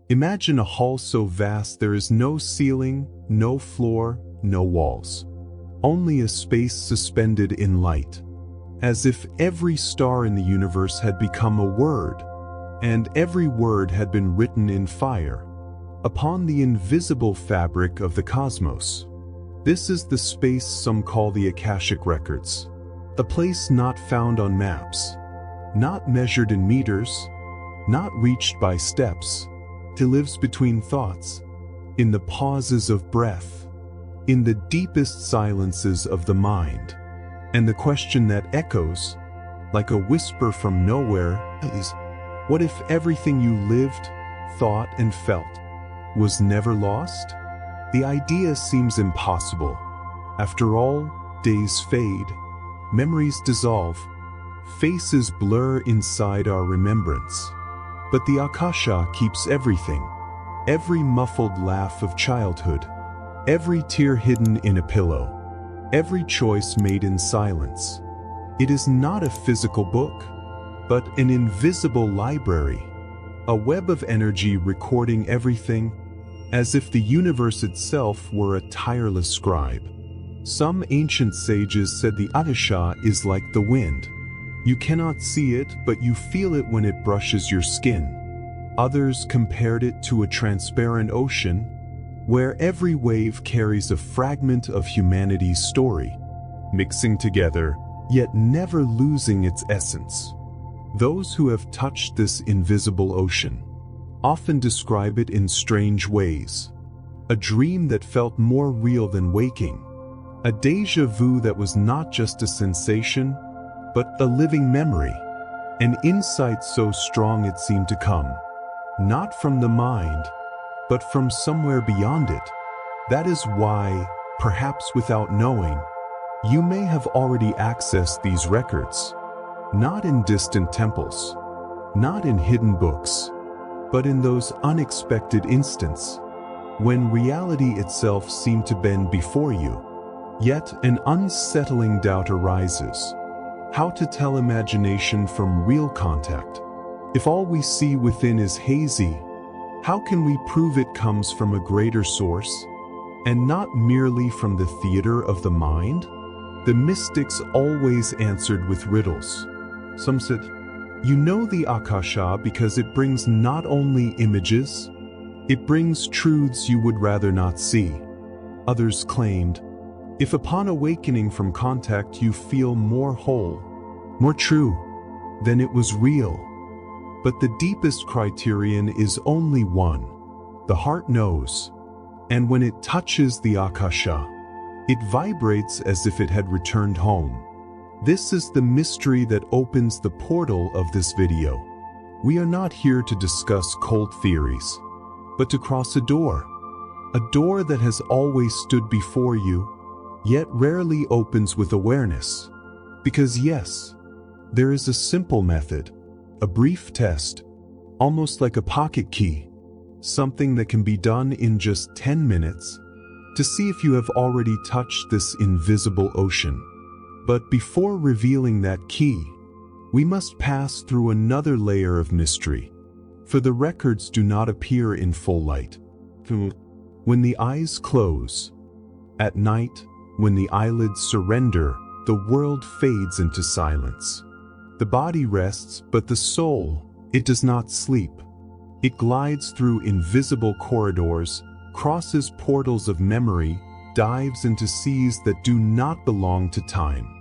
Imagine a hall so vast there is no ceiling, no floor, no walls. Only a space suspended in light. As if every star in the universe had become a word, and every word had been written in fire, upon the invisible fabric of the cosmos. This is the space some call the Akashic records. A place not found on maps, not measured in meters, not reached by steps. It lives between thoughts, in the pauses of breath, in the deepest silences of the mind. And the question that echoes, like a whisper from nowhere, is, what if everything you lived, thought, and felt was never lost? The idea seems impossible. After all, days fade, memories dissolve, faces blur inside our remembrance. But the Akasha keeps everything, every muffled laugh of childhood, every tear hidden in a pillow, every choice made in silence. It is not a physical book, but an invisible library, a web of energy recording everything, as if the universe itself were a tireless scribe. Some ancient sages said the Akasha is like the wind. You cannot see it, but you feel it when it brushes your skin. Others compared it to a transparent ocean, where every wave carries a fragment of humanity's story, mixing together, yet never losing its essence. Those who have touched this invisible ocean often describe it in strange ways. A dream that felt more real than waking. A déjà vu that was not just a sensation, but a living memory. An insight so strong it seemed to come, not from the mind, but from somewhere beyond it. That is why, perhaps without knowing, you may have already accessed these records. Not in distant temples, not in hidden books, but in those unexpected instants, when reality itself seemed to bend before you. Yet an unsettling doubt arises. How to tell imagination from real contact? If all we see within is hazy, how can we prove it comes from a greater source, and not merely from the theater of the mind? The mystics always answered with riddles. Some said, you know the Akasha because it brings not only images, it brings truths you would rather not see. Others claimed, if upon awakening from contact you feel more whole, more true, then it was real. But the deepest criterion is only one. The heart knows, and when it touches the Akasha, it vibrates as if it had returned home. This is the mystery that opens the portal of this video. We are not here to discuss cold theories, but to cross a door that has always stood before you, yet rarely opens with awareness. Because yes, there is a simple method, a brief test, almost like a pocket key, something that can be done in just 10 minutes, to see if you have already touched this invisible ocean. But before revealing that key, we must pass through another layer of mystery, for the records do not appear in full light. When the eyes close, at night, when the eyelids surrender, the world fades into silence. The body rests, but the soul, it does not sleep. It glides through invisible corridors, crosses portals of memory, dives into seas that do not belong to time.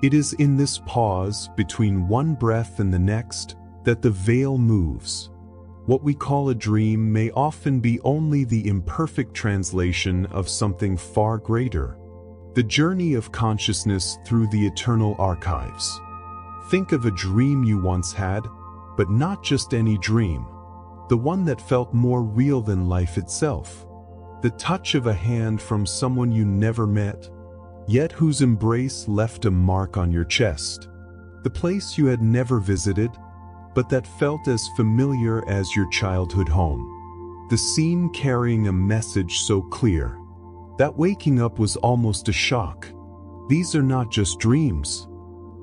It is in this pause, between one breath and the next, that the veil moves. What we call a dream may often be only the imperfect translation of something far greater. The journey of consciousness through the eternal archives. Think of a dream you once had, but not just any dream. The one that felt more real than life itself. The touch of a hand from someone you never met, yet whose embrace left a mark on your chest. The place you had never visited, but that felt as familiar as your childhood home. The scene carrying a message so clear that waking up was almost a shock. These are not just dreams.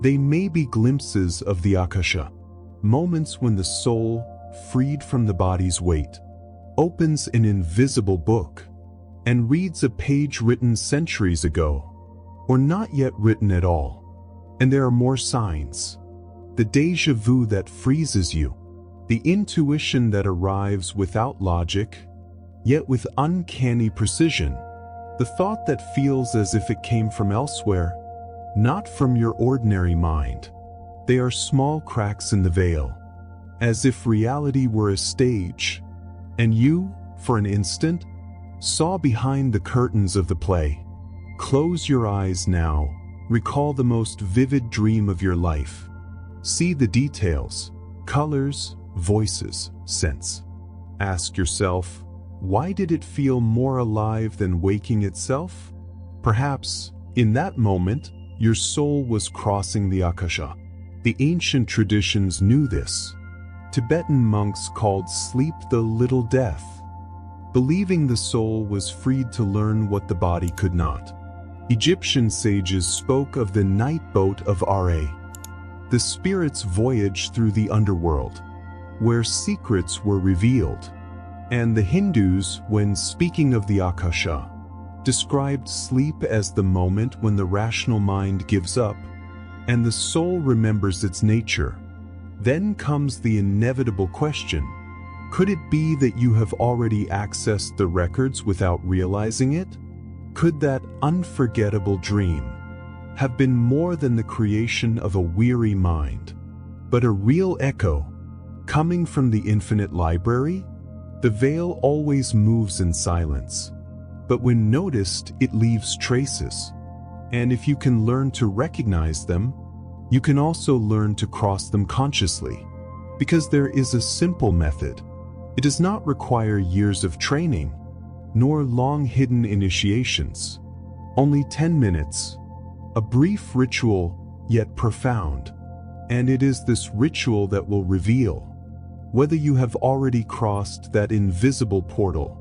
They may be glimpses of the Akasha, moments when the soul, freed from the body's weight, opens an invisible book and reads a page written centuries ago, or not yet written at all. And there are more signs. The déjà vu that freezes you, the intuition that arrives without logic, yet with uncanny precision, the thought that feels as if it came from elsewhere, not from your ordinary mind. They are small cracks in the veil, as if reality were a stage, and you, for an instant, saw behind the curtains of the play. Close your eyes now, recall the most vivid dream of your life. See the details, colors, voices, scents. Ask yourself, why did it feel more alive than waking itself? Perhaps, in that moment, your soul was crossing the Akasha. The ancient traditions knew this. Tibetan monks called sleep the little death, believing the soul was freed to learn what the body could not. Egyptian sages spoke of the night boat of Ra, the spirit's voyage through the underworld, where secrets were revealed. And the Hindus, when speaking of the Akasha, described sleep as the moment when the rational mind gives up and the soul remembers its nature. Then comes the inevitable question: could it be that you have already accessed the records without realizing it? Could that unforgettable dream have been more than the creation of a weary mind, but a real echo coming from the infinite library? The veil always moves in silence, but when noticed, it leaves traces. And if you can learn to recognize them, you can also learn to cross them consciously, because there is a simple method. It does not require years of training, nor long hidden initiations. Only 10 minutes, a brief ritual, yet profound. And it is this ritual that will reveal whether you have already crossed that invisible portal.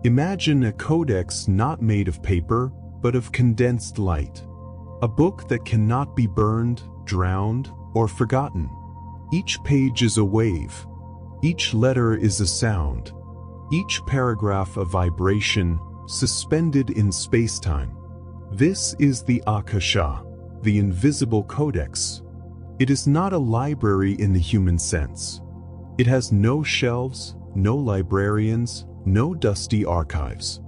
Imagine a codex not made of paper, but of condensed light. A book that cannot be burned, drowned, or forgotten. Each page is a wave. Each letter is a sound. Each paragraph a vibration suspended in space-time. This is the Akasha, the invisible codex. It is not a library in the human sense. It has no shelves, no librarians, no dusty archives.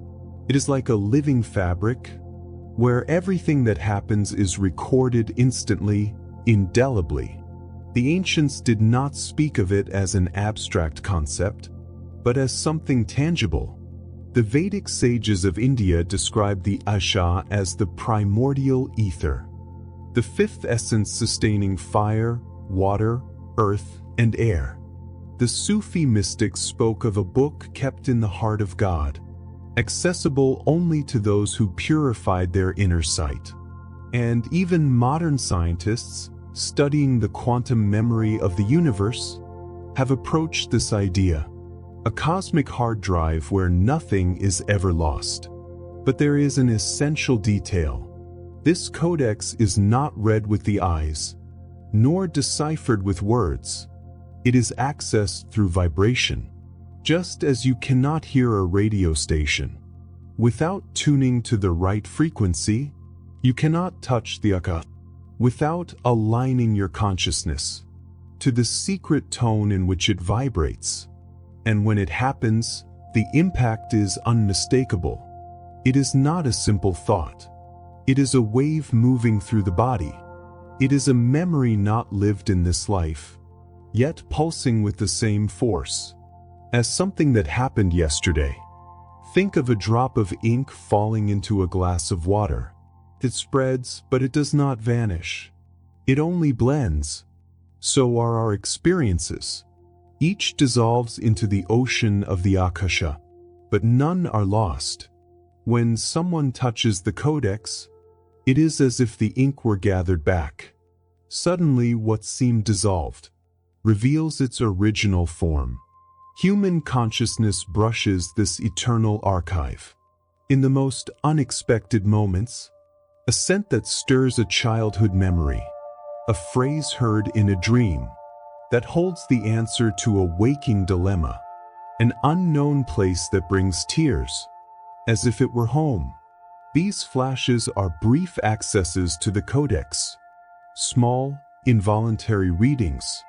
It is like a living fabric, where everything that happens is recorded instantly, indelibly. The ancients did not speak of it as an abstract concept, but as something tangible. The Vedic sages of India described the Asha as the primordial ether, the fifth essence sustaining fire, water, earth, and air. The Sufi mystics spoke of a book kept in the heart of God, accessible only to those who purified their inner sight. And even modern scientists, studying the quantum memory of the universe, have approached this idea: a cosmic hard drive where nothing is ever lost. But there is an essential detail. This codex is not read with the eyes, nor deciphered with words. It is accessed through vibration. Just as you cannot hear a radio station without tuning to the right frequency, you cannot touch the Akasha without aligning your consciousness to the secret tone in which it vibrates. And when it happens, the impact is unmistakable. It is not a simple thought. It is a wave moving through the body. It is a memory not lived in this life, yet pulsing with the same force as something that happened yesterday. Think of a drop of ink falling into a glass of water. It spreads, but it does not vanish. It only blends. So are our experiences. Each dissolves into the ocean of the Akasha, but none are lost. When someone touches the codex, it is as if the ink were gathered back. Suddenly, what seemed dissolved reveals its original form. Human consciousness brushes this eternal archive. In the most unexpected moments, a scent that stirs a childhood memory, a phrase heard in a dream that holds the answer to a waking dilemma, an unknown place that brings tears, as if it were home. These flashes are brief accesses to the codex, small, involuntary readings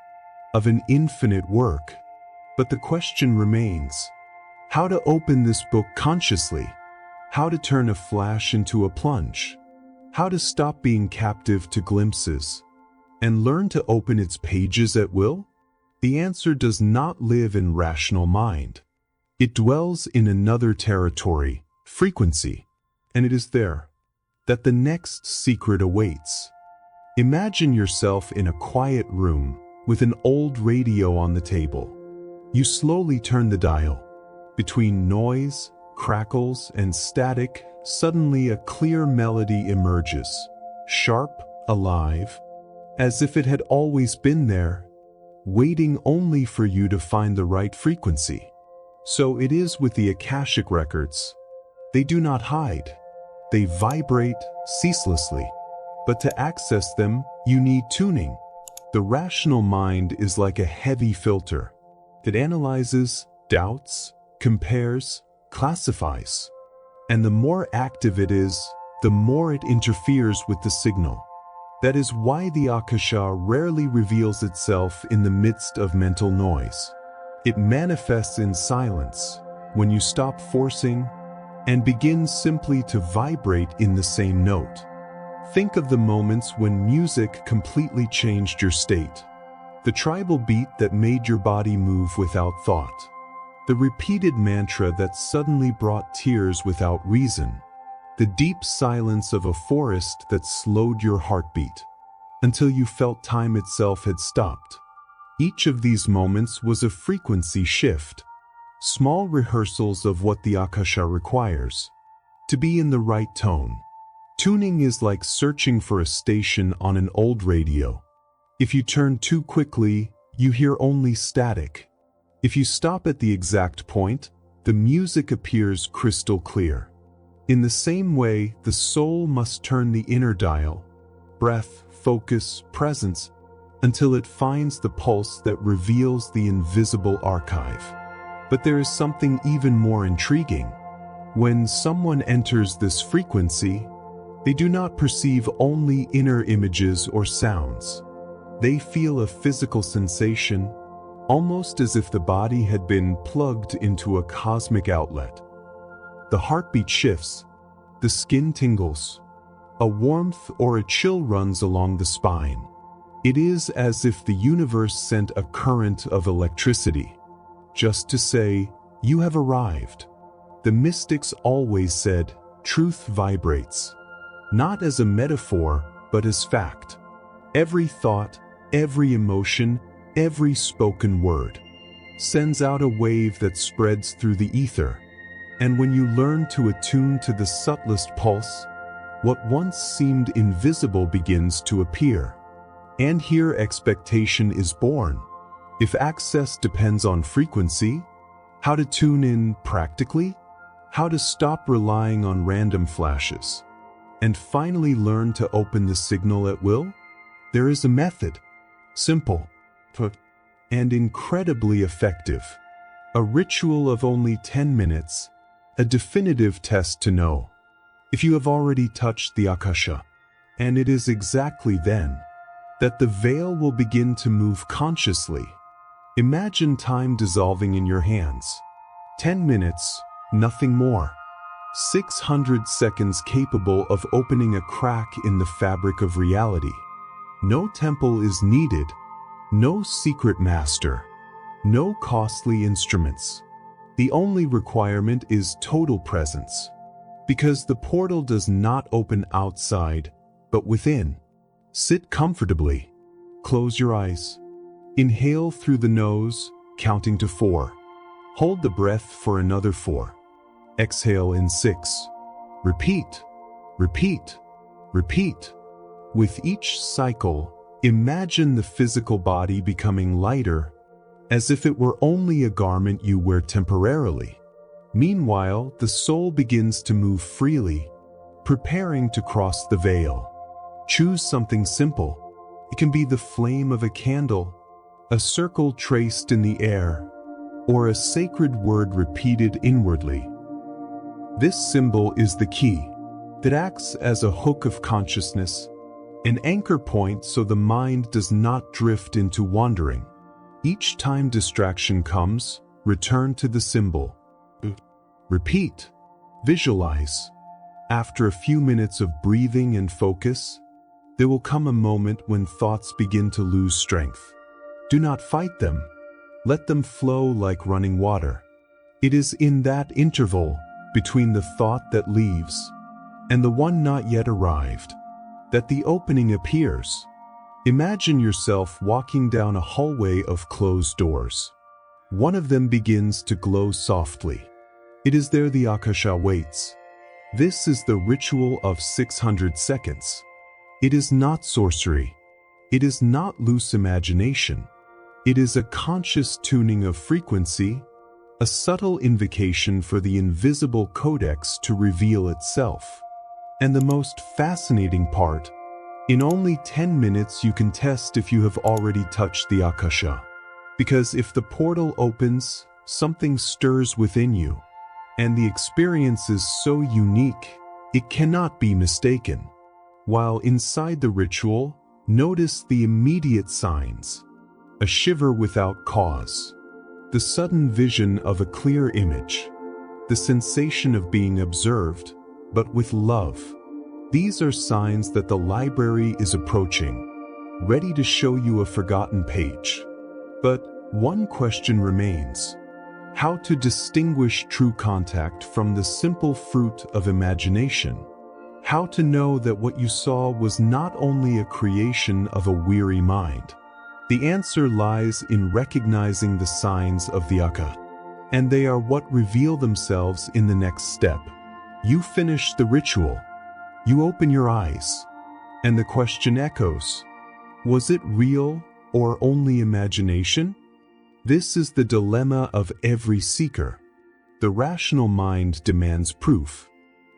of an infinite work. But the question remains, how to open this book consciously? How to turn a flash into a plunge? How to stop being captive to glimpses and learn to open its pages at will? The answer does not live in rational mind. It dwells in another territory, frequency, and it is there that the next secret awaits. Imagine yourself in a quiet room with an old radio on the table. You slowly turn the dial. Between noise, crackles, and static, suddenly a clear melody emerges, sharp, alive, as if it had always been there, waiting only for you to find the right frequency. So it is with the Akashic records. They do not hide. They vibrate ceaselessly. But to access them, you need tuning. The rational mind is like a heavy filter. It analyzes, doubts, compares, classifies. And the more active it is, the more it interferes with the signal. That is why the Akasha rarely reveals itself in the midst of mental noise. It manifests in silence, when you stop forcing and begin simply to vibrate in the same note. Think of the moments when music completely changed your state. The tribal beat that made your body move without thought. The repeated mantra that suddenly brought tears without reason. The deep silence of a forest that slowed your heartbeat until you felt time itself had stopped. Each of these moments was a frequency shift, small rehearsals of what the Akasha requires to be in the right tone. Tuning is like searching for a station on an old radio. If you turn too quickly, you hear only static. If you stop at the exact point, the music appears crystal clear. In the same way, the soul must turn the inner dial, breath, focus, presence, until it finds the pulse that reveals the invisible archive. But there is something even more intriguing. When someone enters this frequency, they do not perceive only inner images or sounds. They feel a physical sensation, almost as if the body had been plugged into a cosmic outlet. The heartbeat shifts, the skin tingles, a warmth or a chill runs along the spine. It is as if the universe sent a current of electricity, just to say, you have arrived. The mystics always said, truth vibrates, not as a metaphor, but as fact. Every thought, every emotion, every spoken word sends out a wave that spreads through the ether. And when you learn to attune to the subtlest pulse, what once seemed invisible begins to appear. And here expectation is born. If access depends on frequency, how to tune in practically, how to stop relying on random flashes, and finally learn to open the signal at will? There is a method, simple, and incredibly effective. A ritual of only 10 minutes, a definitive test to know if you have already touched the Akasha. And it is exactly then that the veil will begin to move consciously. Imagine time dissolving in your hands. 10 minutes, nothing more. 600 seconds capable of opening a crack in the fabric of reality. No temple is needed, no secret master, no costly instruments. The only requirement is total presence. Because the portal does not open outside, but within. Sit comfortably. Close your eyes. Inhale through the nose, counting to 4. Hold the breath for another 4. Exhale in 6. Repeat, repeat, repeat. With each cycle, imagine the physical body becoming lighter, as if it were only a garment you wear temporarily. Meanwhile, the soul begins to move freely, preparing to cross the veil. Choose something simple. It can be the flame of a candle, a circle traced in the air, or a sacred word repeated inwardly. This symbol is the key that acts as a hook of consciousness, an anchor point so the mind does not drift into wandering. Each time distraction comes, return to the symbol. Repeat. Visualize. After a few minutes of breathing and focus, there will come a moment when thoughts begin to lose strength. Do not fight them. Let them flow like running water. It is in that interval between the thought that leaves and the one not yet arrived that the opening appears. Imagine yourself walking down a hallway of closed doors. One of them begins to glow softly. It is there the Akasha waits. This is the ritual of 600 seconds. It is not sorcery. It is not loose imagination. It is a conscious tuning of frequency, a subtle invocation for the invisible codex to reveal itself. And the most fascinating part, in only 10 minutes you can test if you have already touched the Akasha. Because if the portal opens, something stirs within you. And the experience is so unique, it cannot be mistaken. While inside the ritual, notice the immediate signs. A shiver without cause. The sudden vision of a clear image. The sensation of being observed, but with love. These are signs that the library is approaching, ready to show you a forgotten page. But one question remains. How to distinguish true contact from the simple fruit of imagination? How to know that what you saw was not only a creation of a weary mind? The answer lies in recognizing the signs of the Akka, and they are what reveal themselves in the next step. You finish the ritual. You open your eyes, and the question echoes. Was it real or only imagination? This is the dilemma of every seeker. The rational mind demands proof,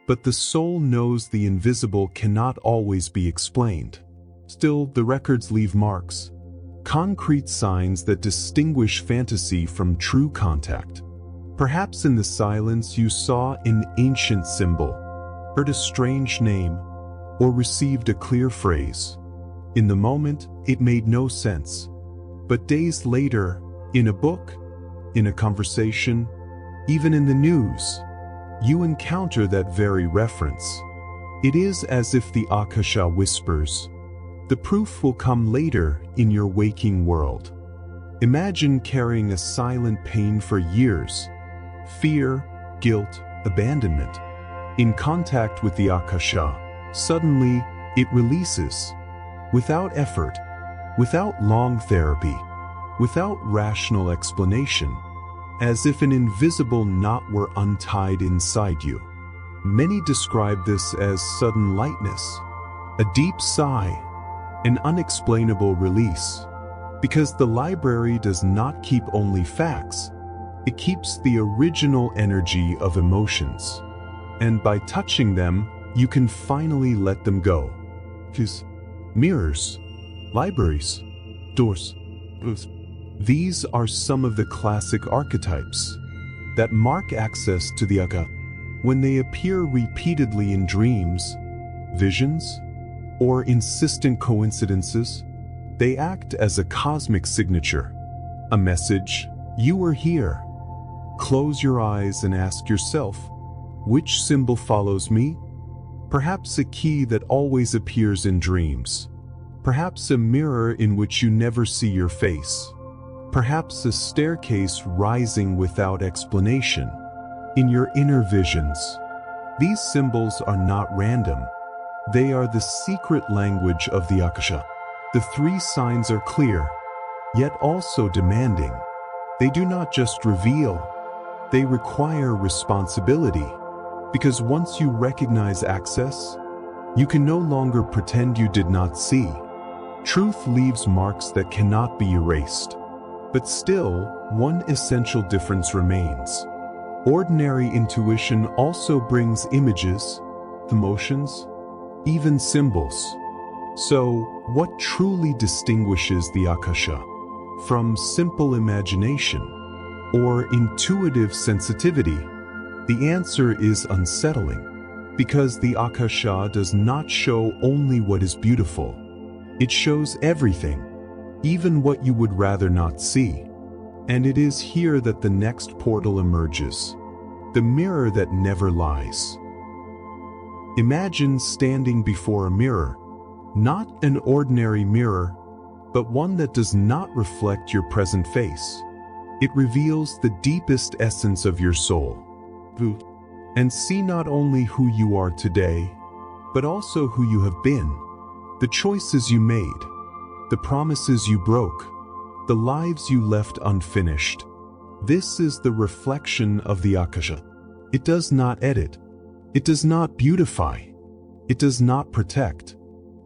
but the soul knows the invisible cannot always be explained. Still, the records leave marks, concrete signs that distinguish fantasy from true contact. Perhaps in the silence you saw an ancient symbol, heard a strange name, or received a clear phrase. In the moment, it made no sense. But days later, in a book, in a conversation, even in the news, you encounter that very reference. It is as if the Akasha whispers, the proof will come later in your waking world. Imagine carrying a silent pain for years, fear, guilt, abandonment. In contact with the Akasha, suddenly it releases, without effort, without long therapy, without rational explanation, as if an invisible knot were untied inside you. Many describe this as sudden lightness, a deep sigh, an unexplainable release. Because the library does not keep only facts, it keeps the original energy of emotions. And by touching them, you can finally let them go. Because mirrors, libraries, doors, these are some of the classic archetypes that mark access to the Akka. When they appear repeatedly in dreams, visions, or insistent coincidences, they act as a cosmic signature, a message, you are here. Close your eyes and ask yourself, which symbol follows me? Perhaps a key that always appears in dreams. Perhaps a mirror in which you never see your face. Perhaps a staircase rising without explanation. In your inner visions, these symbols are not random. They are the secret language of the Akasha. The three signs are clear, yet also demanding. They do not just reveal, they require responsibility. Because once you recognize access, you can no longer pretend you did not see. Truth leaves marks that cannot be erased. But still, one essential difference remains. Ordinary intuition also brings images, emotions, even symbols. So, what truly distinguishes the Akasha from simple imagination? or intuitive sensitivity? The answer is unsettling, because the Akasha does not show only what is beautiful. It shows everything, even what you would rather not see. And it is here that the next portal emerges, the mirror that never lies. Imagine standing before a mirror, not an ordinary mirror, but one that does not reflect your present face. It reveals the deepest essence of your soul. And see not only who you are today, but also who you have been, the choices you made, the promises you broke, the lives you left unfinished. This is the reflection of the Akasha. It does not edit. It does not beautify. It does not protect.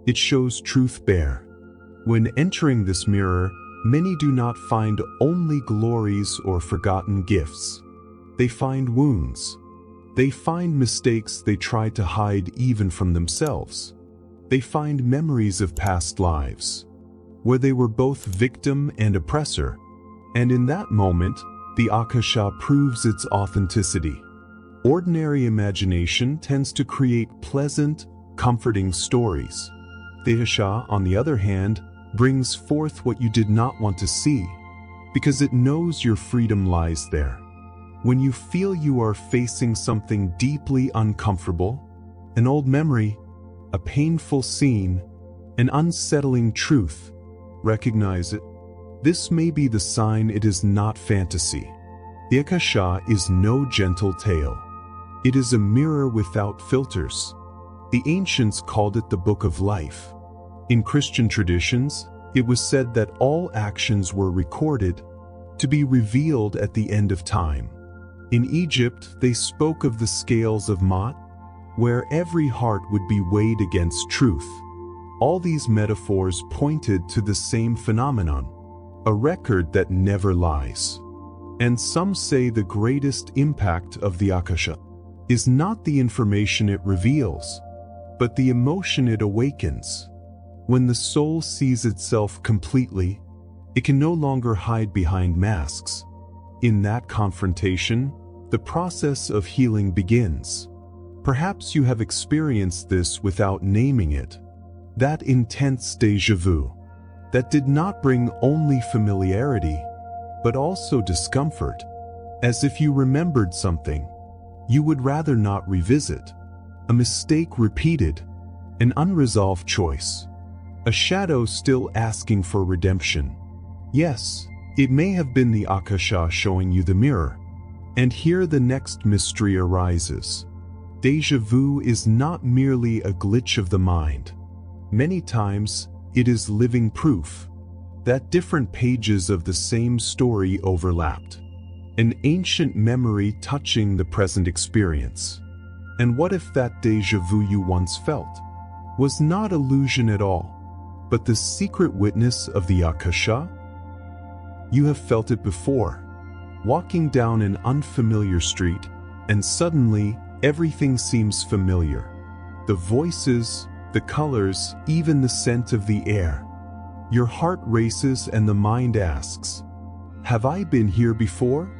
It shows truth bare. When entering this mirror, many do not find only glories or forgotten gifts. They find wounds. They find mistakes they tried to hide even from themselves. They find memories of past lives, where they were both victim and oppressor. And in that moment, the Akasha proves its authenticity. Ordinary imagination tends to create pleasant, comforting stories. The Akasha, on the other hand, brings forth what you did not want to see, because it knows your freedom lies there. When you feel you are facing something deeply uncomfortable, an old memory, a painful scene, an unsettling truth, recognize it. This may be the sign it is not fantasy. The Akasha is no gentle tale. It is a mirror without filters. The ancients called it the Book of Life. In Christian traditions, it was said that all actions were recorded to be revealed at the end of time. In Egypt, they spoke of the scales of Ma'at, where every heart would be weighed against truth. All these metaphors pointed to the same phenomenon, a record that never lies. And some say the greatest impact of the Akasha is not the information it reveals, but the emotion it awakens. When the soul sees itself completely, it can no longer hide behind masks. In that confrontation, the process of healing begins. Perhaps you have experienced this without naming it. That intense déjà vu, that did not bring only familiarity, but also discomfort, as if you remembered something you would rather not revisit, a mistake repeated, an unresolved choice, a shadow still asking for redemption. Yes, it may have been the Akasha showing you the mirror. And here the next mystery arises. Déjà vu is not merely a glitch of the mind. Many times, it is living proof that different pages of the same story overlapped. An ancient memory touching the present experience. And what if that déjà vu you once felt was not illusion at all, but the secret witness of the Akasha? You have felt it before, walking down an unfamiliar street, and suddenly everything seems familiar. The voices, the colors, even the scent of the air. Your heart races and the mind asks, have I been here before?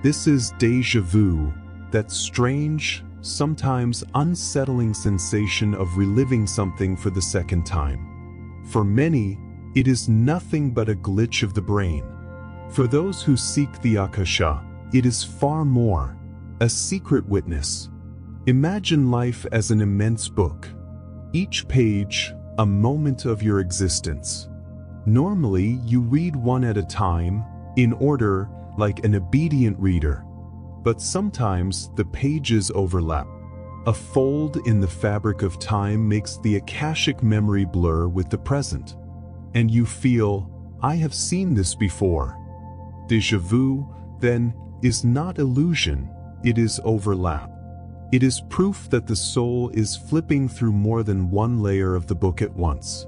This is déjà vu, that strange, sometimes unsettling sensation of reliving something for the second time. For many, it is nothing but a glitch of the brain. For those who seek the Akasha, it is far more, a secret witness. Imagine life as an immense book. Each page, a moment of your existence. Normally, you read one at a time, in order, like an obedient reader. But sometimes the pages overlap. A fold in the fabric of time makes the Akashic memory blur with the present. And you feel, I have seen this before. Déjà vu, then, is not illusion, it is overlap. It is proof that the soul is flipping through more than one layer of the book at once.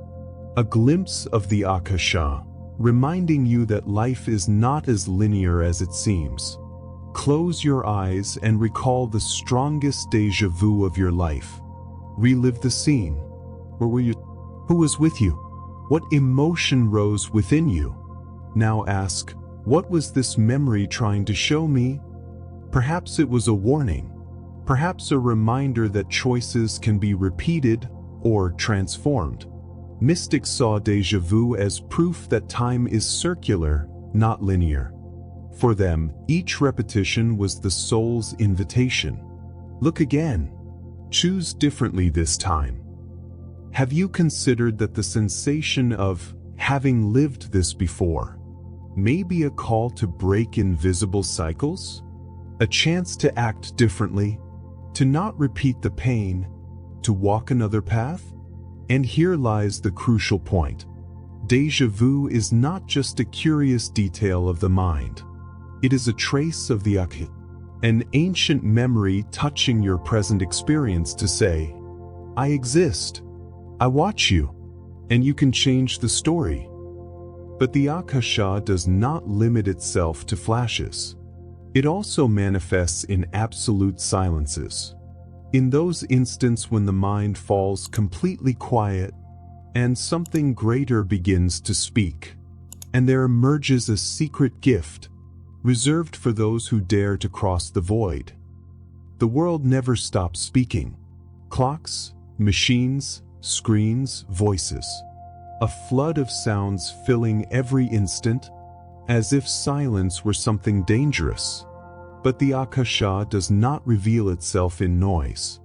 A glimpse of the Akasha, reminding you that life is not as linear as it seems. Close your eyes and recall the strongest déjà vu of your life. Relive the scene. Where were you? Who was with you? What emotion rose within you? Now ask, What was this memory trying to show me? Perhaps it was a warning. Perhaps a reminder that choices can be repeated or transformed. Mystics saw déjà vu as proof that time is circular, not linear. For them, each repetition was the soul's invitation. Look again. Choose differently this time. Have you considered that the sensation of having lived this before may be a call to break invisible cycles? A chance to act differently, to not repeat the pain, to walk another path? And here lies the crucial point. Déjà vu is not just a curious detail of the mind. It is a trace of the Akashic, an ancient memory touching your present experience to say, I exist, I watch you, and you can change the story. But the Akasha does not limit itself to flashes. It also manifests in absolute silences. In those instants when the mind falls completely quiet and something greater begins to speak, and there emerges a secret gift reserved for those who dare to cross the void. The world never stops speaking. Clocks, machines, screens, voices. A flood of sounds filling every instant, as if silence were something dangerous. But the Akasha does not reveal itself in noise.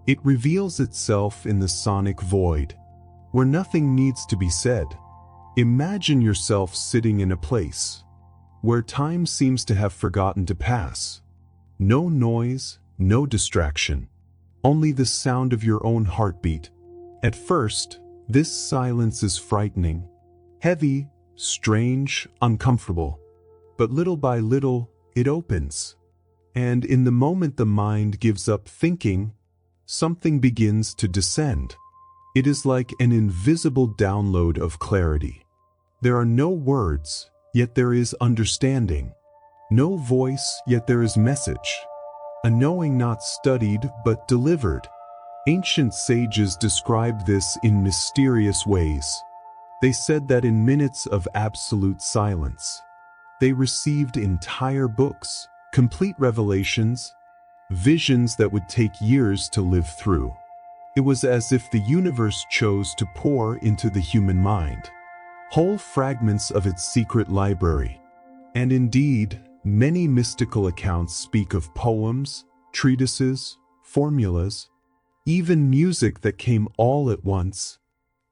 It reveals itself in the sonic void, where nothing needs to be said. Imagine yourself sitting in a place where time seems to have forgotten to pass. No noise, no distraction, only the sound of your own heartbeat. At first, this silence is frightening, heavy, strange, uncomfortable. But little by little, it opens. And in the moment the mind gives up thinking, something begins to descend. It is like an invisible download of clarity. There are no words, yet there is understanding. No voice, yet there is message. A knowing not studied but delivered. Ancient sages described this in mysterious ways. They said that in minutes of absolute silence, they received entire books, complete revelations, visions that would take years to live through. It was as if the universe chose to pour into the human mind whole fragments of its secret library. And indeed, many mystical accounts speak of poems, treatises, formulas, even music that came all at once,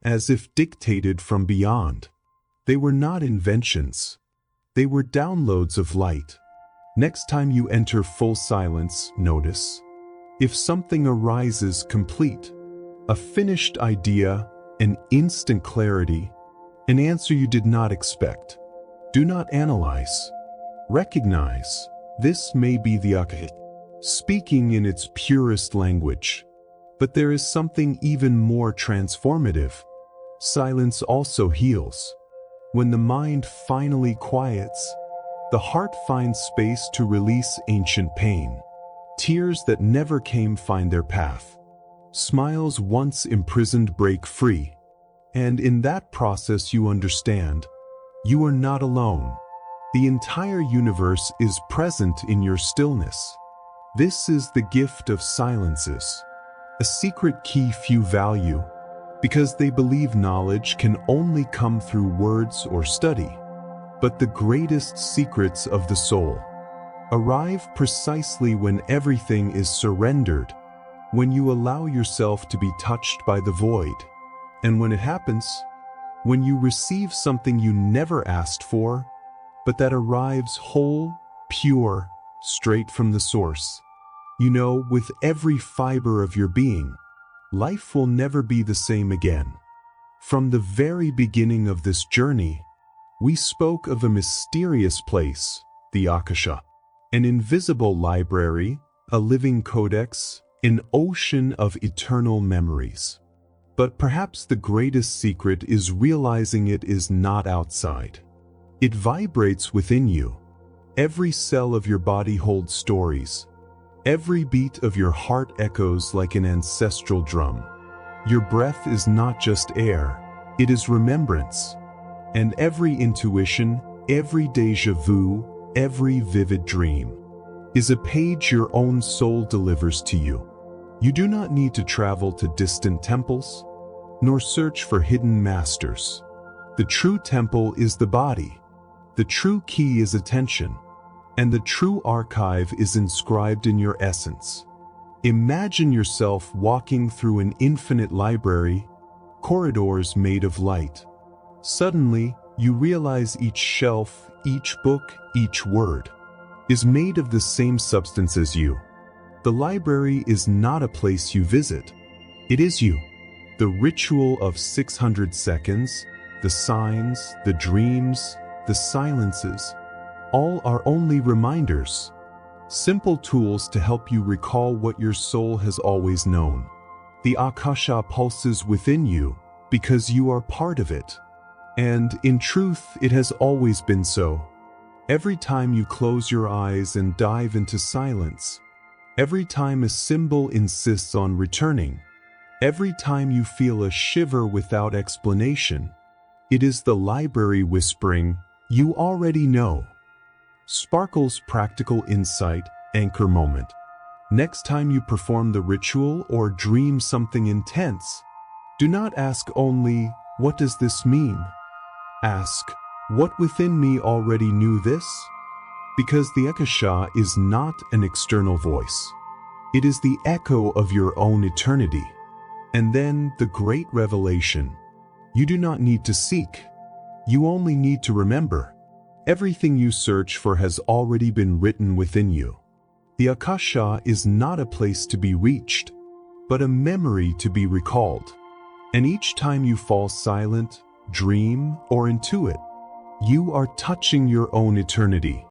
as if dictated from beyond. They were not inventions. They were downloads of light. Next time you enter full silence, notice. If something arises complete, a finished idea, an instant clarity, an answer you did not expect, do not analyze. Recognize. This may be the Akashic, speaking in its purest language. But there is something even more transformative. Silence also heals. When the mind finally quiets, the heart finds space to release ancient pain. Tears that never came find their path. Smiles once imprisoned break free. And in that process you understand, you are not alone. The entire universe is present in your stillness. This is the gift of silences. A secret key few value, because they believe knowledge can only come through words or study. But the greatest secrets of the soul arrive precisely when everything is surrendered, when you allow yourself to be touched by the void. And when it happens, when you receive something you never asked for, but that arrives whole, pure, straight from the source. You know, with every fiber of your being, life will never be the same again. From the very beginning of this journey, we spoke of a mysterious place, the Akasha, an invisible library, a living codex, an ocean of eternal memories. But perhaps the greatest secret is realizing it is not outside. It vibrates within you. Every cell of your body holds stories. Every beat of your heart echoes like an ancestral drum. Your breath is not just air, it is remembrance. And every intuition, Every déjà vu, every vivid dream, is a page your own soul delivers to you. You do not need to travel to distant temples, nor search for hidden masters. The true temple is the body. The true key is attention. And the true archive is inscribed in your essence. Imagine yourself walking through an infinite library, corridors made of light. Suddenly, you realize each shelf, each book, each word is made of the same substance as you. The library is not a place you visit. It is you. The ritual of 600 seconds, the signs, the dreams, the silences, all are only reminders. Simple tools to help you recall what your soul has always known. The Akasha pulses within you because you are part of it. And in truth, it has always been so. Every time you close your eyes and dive into silence, every time a symbol insists on returning, every time you feel a shiver without explanation, it is the library whispering, "You already know." Sparkle's practical insight, anchor moment. Next time you perform the ritual or dream something intense, do not ask only, "What does this mean?" Ask, "What within me already knew this?" Because the Akasha is not an external voice. It is the echo of your own eternity. And then the great revelation. You do not need to seek. You only need to remember. Everything you search for has already been written within you. The Akasha is not a place to be reached, but a memory to be recalled. And each time you fall silent, dream, or intuit, you are touching your own eternity.